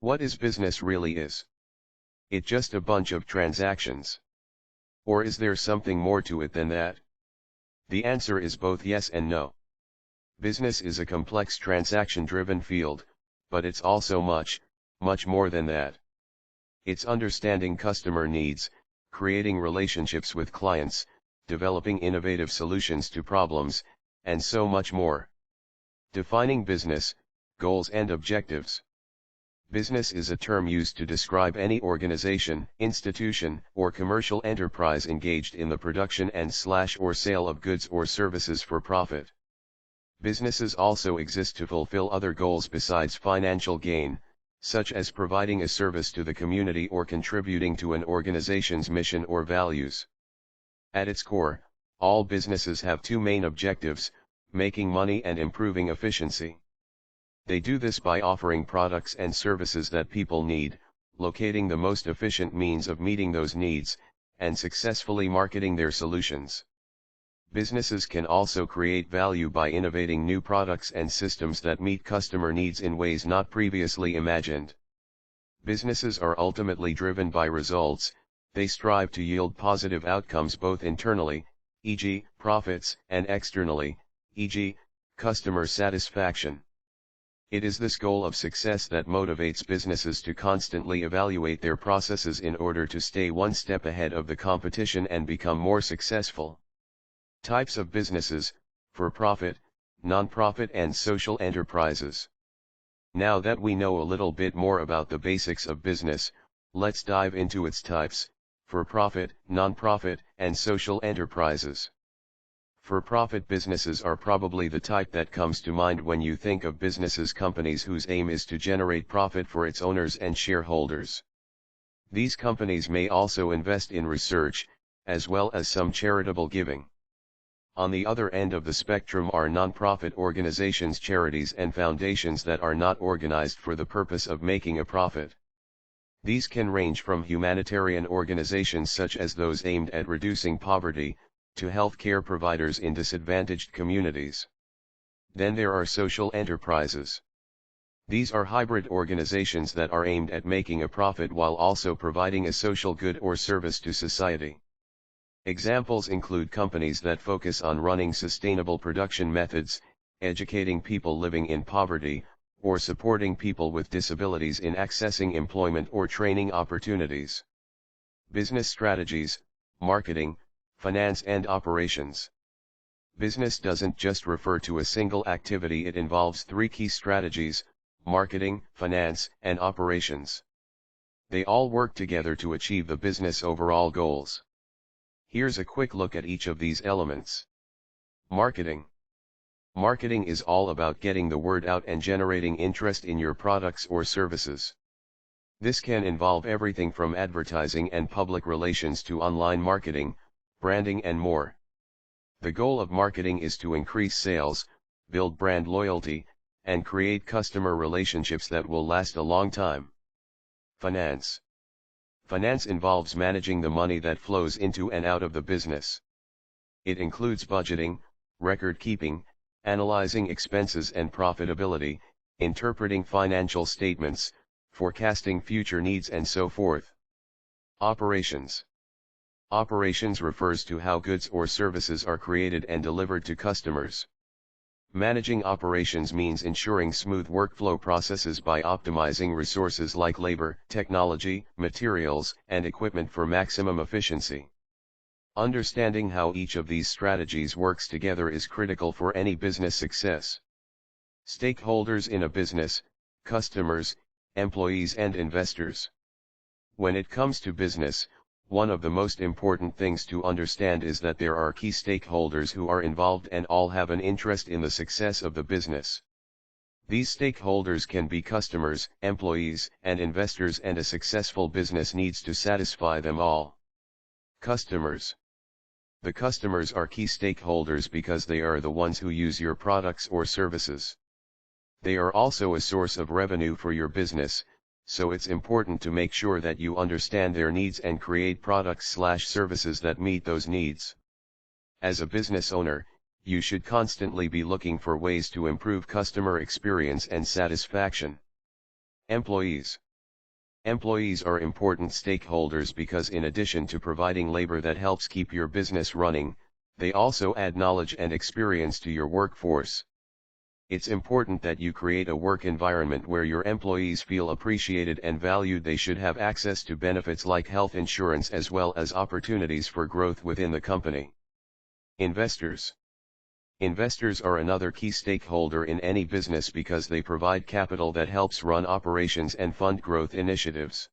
What is business really is? It just a bunch of transactions? Or is there something more to it than that? The answer is both yes and no. Business is a complex transaction-driven field, but it's also much more than that. It's understanding customer needs, creating relationships with clients, developing innovative solutions to problems, and so much more. Defining business, goals and objectives. Business is a term used to describe any organization, institution, or commercial enterprise engaged in the production and/or sale of goods or services for profit. Businesses also exist to fulfill other goals besides financial gain, such as providing a service to the community or contributing to an organization's mission or values. At its core, all businesses have two main objectives: making money and improving efficiency. They do this by offering products and services that people need, locating the most efficient means of meeting those needs, and successfully marketing their solutions. Businesses can also create value by innovating new products and systems that meet customer needs in ways not previously imagined. Businesses are ultimately driven by results. They strive to yield positive outcomes both internally, e.g., profits, and externally, e.g., customer satisfaction. It is this goal of success that motivates businesses to constantly evaluate their processes in order to stay one step ahead of the competition and become more successful. Types of businesses: for-profit, non-profit and social enterprises. Now that we know a little bit more about the basics of business, let's dive into its types: for-profit, non-profit, and social enterprises. For-profit businesses are probably the type that comes to mind when you think of businesses, companies whose aim is to generate profit for its owners and shareholders. These companies may also invest in research, as well as some charitable giving. On the other end of the spectrum are non-profit organizations, charities and foundations that are not organized for the purpose of making a profit. These can range from humanitarian organizations such as those aimed at reducing poverty, to healthcare providers in disadvantaged communities. Then there are social enterprises. These are hybrid organizations that are aimed at making a profit while also providing a social good or service to society. Examples include companies that focus on running sustainable production methods, educating people living in poverty, or supporting people with disabilities in accessing employment or training opportunities. Business strategies, marketing, finance and operations. Business doesn't just refer to a single activity, it involves three key strategies: marketing, finance, and operations. They all work together to achieve the business overall goals. Here's a quick look at each of these elements. Marketing. Marketing is all about getting the word out and generating interest in your products or services. This can involve everything from advertising and public relations to online marketing, branding and more. The goal of marketing is to increase sales, build brand loyalty, and create customer relationships that will last a long time. Finance. Finance involves managing the money that flows into and out of the business. It includes budgeting, record keeping, analyzing expenses and profitability, interpreting financial statements, forecasting future needs and so forth. Operations. Operations refers to how goods or services are created and delivered to customers. Managing operations means ensuring smooth workflow processes by optimizing resources like labor, technology, materials, and equipment for maximum efficiency. Understanding how each of these strategies works together is critical for any business success. Stakeholders in a business: customers, employees and investors. When it comes to business, one of the most important things to understand is that there are key stakeholders who are involved and all have an interest in the success of the business. These stakeholders can be customers, employees, and investors, and a successful business needs to satisfy them all. Customers. The customers are key stakeholders because they are the ones who use your products or services. They are also a source of revenue for your business, so it's important to make sure that you understand their needs and create products/services that meet those needs. As a business owner, you should constantly be looking for ways to improve customer experience and satisfaction. Employees. Employees are important stakeholders because in addition to providing labor that helps keep your business running, they also add knowledge and experience to your workforce. It's important that you create a work environment where your employees feel appreciated and valued. They should have access to benefits like health insurance as well as opportunities for growth within the company. Investors. Investors are another key stakeholder in any business because they provide capital that helps run operations and fund growth initiatives.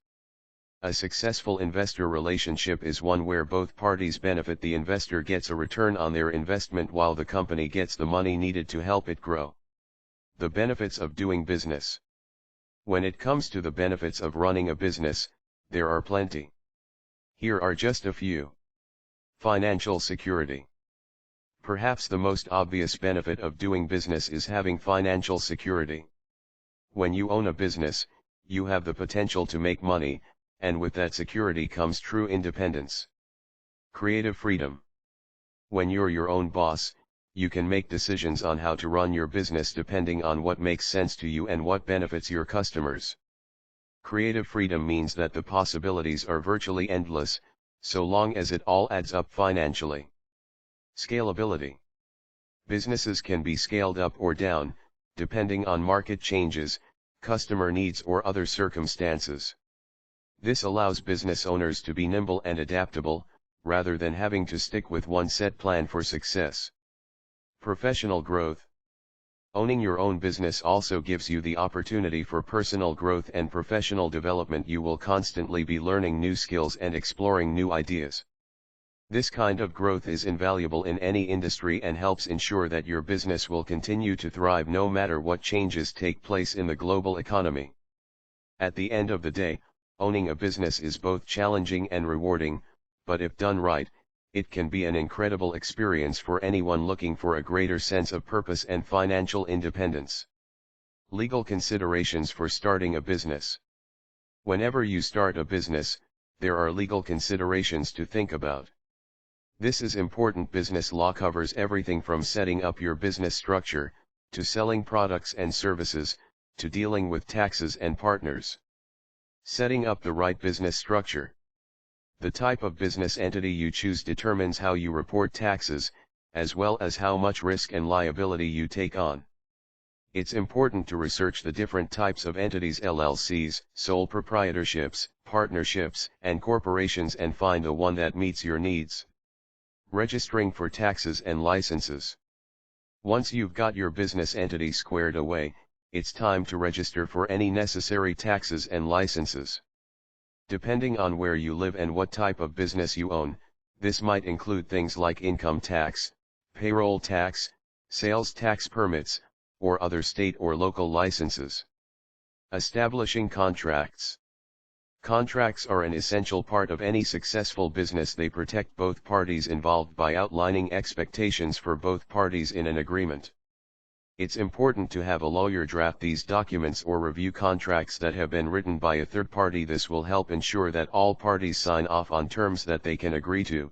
A successful investor relationship is one where both parties benefit. The investor gets a return on their investment while the company gets the money needed to help it grow. The benefits of doing business. When it comes to the benefits of running a business, there are plenty. Here are just a few. Financial security. Perhaps the most obvious benefit of doing business is having financial security. When you own a business, you have the potential to make money, and with that security comes true independence. Creative freedom. When you're your own boss, you can make decisions on how to run your business depending on what makes sense to you and what benefits your customers. Creative freedom means that the possibilities are virtually endless, so long as it all adds up financially. Scalability. Businesses can be scaled up or down, depending on market changes, customer needs or other circumstances. This allows business owners to be nimble and adaptable, rather than having to stick with one set plan for success. Professional growth. Owning your own business also gives you the opportunity for personal growth and professional development. You will constantly be learning new skills and exploring new ideas. This kind of growth is invaluable in any industry and helps ensure that your business will continue to thrive no matter what changes take place in the global economy. At the end of the day, owning a business is both challenging and rewarding, but if done right, it can be an incredible experience for anyone looking for a greater sense of purpose and financial independence. Legal considerations for starting a business. Whenever you start a business, there are legal considerations to think about. This is important. Business law covers everything from setting up your business structure, to selling products and services, to dealing with taxes and partners. Setting up the right business structure. The type of business entity you choose determines how you report taxes, as well as how much risk and liability you take on. It's important to research the different types of entities: LLCs, sole proprietorships, partnerships, and corporations, and find the one that meets your needs. Registering for taxes and licenses. Once you've got your business entity squared away, it's time to register for any necessary taxes and licenses. Depending on where you live and what type of business you own, this might include things like income tax, payroll tax, sales tax permits, or other state or local licenses. Establishing contracts. Contracts are an essential part of any successful business. They protect both parties involved by outlining expectations for both parties in an agreement. It's important to have a lawyer draft these documents or review contracts that have been written by a third party. This will help ensure that all parties sign off on terms that they can agree to.